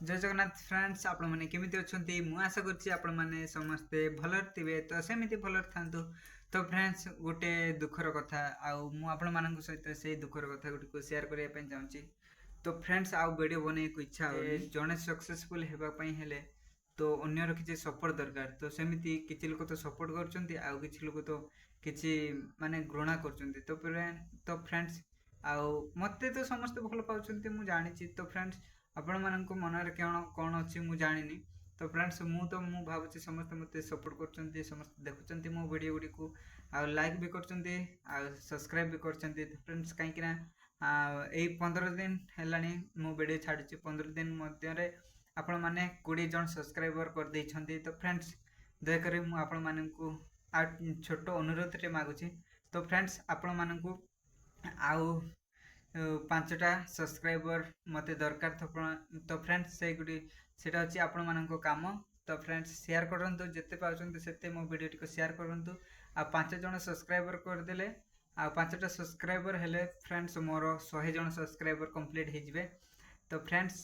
जय जगन्नाथ फ्रेंड्स आपण मैंने केमिति अछंती मु आशा करछि आपण माने समस्ते भलर थिबे तो सेमिति भलर थांतु। तो फ्रेंड्स गोटे दुखर कथा आउ मु आपण मानक सहित से दुखर कथा गुडी को शेयर करिया पय चाहूछि। तो फ्रेंड्स आउ वीडियो बने को इच्छा हो जने सक्सेसफुल हेबा पय हेले तो अन्यर किछि सपोर्ट दरकार। तो सेमिति किछि लोक तो सपोर्ट करचंती आउ किछि लोक तो किछि माने घृणा करचंती। तो फ्रेंड्स आउ मते तो समस्त भल पाउचंती मु जानिछि। तो फ्रेंड्स आपण मानक मनरे कौन अच्छी मुझे जानी। तो फ्रेंड्स मु भावुँ समस्त मत सपोर्ट कर समस्त देखुं मो वीडियो गुड़ी को लाइक भी कर सब्सक्राइब भी कर फ्रेंड्स कहीं यही 15 दिन है मो वीडियो छाड़ी 15 दिन मध्य आपण मैंने 20 जन सब्सक्राइबर कर देइछंती। तो फ्रेंड्स दयाकोरी मु आपण मानकु छोट अनुरोध टे मागुची। तो फ्रेंड्स आपण मानकु आउ 5टा सब्सक्राइबर मते दरकार। तो फ्रेंड्स से गुडी सेटा अछि आपण मानको काम। तो फ्रेंड्स शेयर करंतु जते पाउछन्ते सेते मो वीडियो टिको शेयर करंतु आ 5 जण सब्सक्राइबर कर देले आ 5टा सब्सक्राइबर हेले फ्रेंड्स मोर 100 जण सब्सक्राइबर कंप्लीट हे जिवे। तो फ्रेंड्स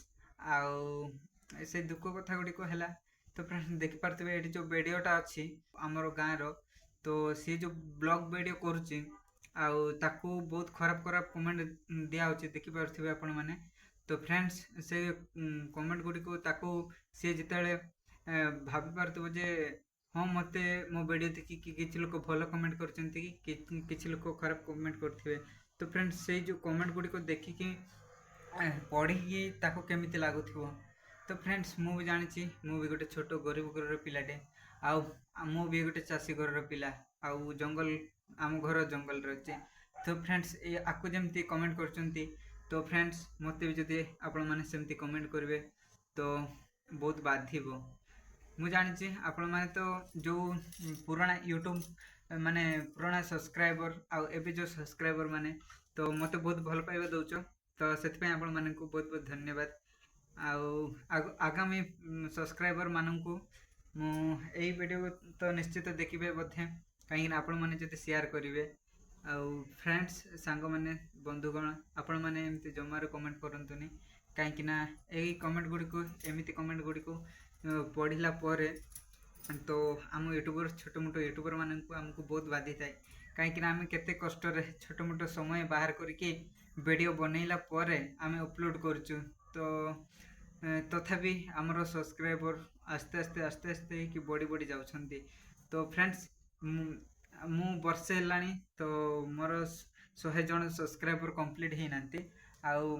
आउ से दुख कथा गुडी को हैला। तो फ्रेंड्स देखि पारतबे एठी जो वीडियोटा अछि हमर गां रो तो सी जो ब्लॉग वीडियो करूची आउ ताकू बहुत खराब खराब कमेंट दिया होची देखि पारथिबे आपण माने। तो फ्रेंड्स से कमेंट गुडी को ताकू से जितेले भाबी पारथिबो जे हाँ मते मो वीडियो देखि किछि लोक भलो कमेंट करचंती कि किछि लोक खराब कमेंट करथिबे। तो फ्रेंड्स से जो कमेंट गुडी को देखि कि पढ़ी कि ताको केमिति लागुथिबो। तो फ्रेंड्स मु भी जानिछि मु भी गोटे छोटो गरीब घर पिलाटे आउ मु भी गोटे चासी घर पिला आउ जंगल आम घर जंगल रही। तो फ्रेंड्स ये आपको जमती कमेंट करचंती। तो फ्रेंड्स मते भी जदि आपण माने सेमती कमेंट करेंगे तो बहुत बाधिबो। मु जानिछि आपण माने तो जो पुराना यूट्यूब माने पुराना सब्सक्राइबर आउ एबे जो सब्सक्राइबर माने तो मते बहुत भल पाइबा दउचो। तो सेति पे आपण माननकु बहुत बहुत धन्यवाद। आगामी सब्सक्राइबर माननकु मु एई वीडियो तो निश्चित देखिबे बोधे कहीं आपण माने जते शेयर करिवे आउ फ्रेंड्स सांग माने बंधुगण आपण माने एमती जमारो कमेंट करंतुनी कहीं ना एई कमेंट गुडी को एमिति कमेंट गुडी को पढ़िला परे तो आम यूट्यूबर छोट मोट यूट्यूबर माननकु हमको बहुत बाधी थाए। कहीं आम केते कष्ट रे छोट मोट समय बाहर करके वीडियो बनैला परे आम अपलोड करचु। तो तथापि आमर सब्सक्राइबर आस्ते आस्ते आस्ते आस्ते कि बढ़ी बढ़ी जाउछंती। तो फ्रेंड्स मु वर्षे हेलानी तो मोर 100 जन सब्सक्राइबर कंप्लीट ही नांती आउ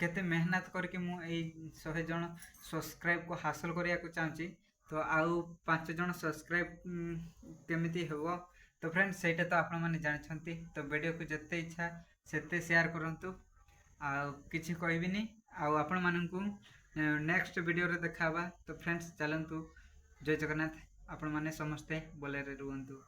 केते मेहनत करके मु ए 100 जन सब्सक्राइब को हासिल करिया को चाहूची। तो आउ 5 जन सब्सक्राइब केमिति हेबो। तो फ्रेंड्स सेटा तो आपण माने जानिछंती। तो वीडियो को जत्ते इच्छा सेते शेयर करंतु आउ किछि कहबिनी आउ आपण माननकु नेक्स्ट वीडियो रे देखाबा। तो फ्रेंड्स चलंतु जय जगन्नाथ आपण माने समस्ते बोले रे रुहंतु।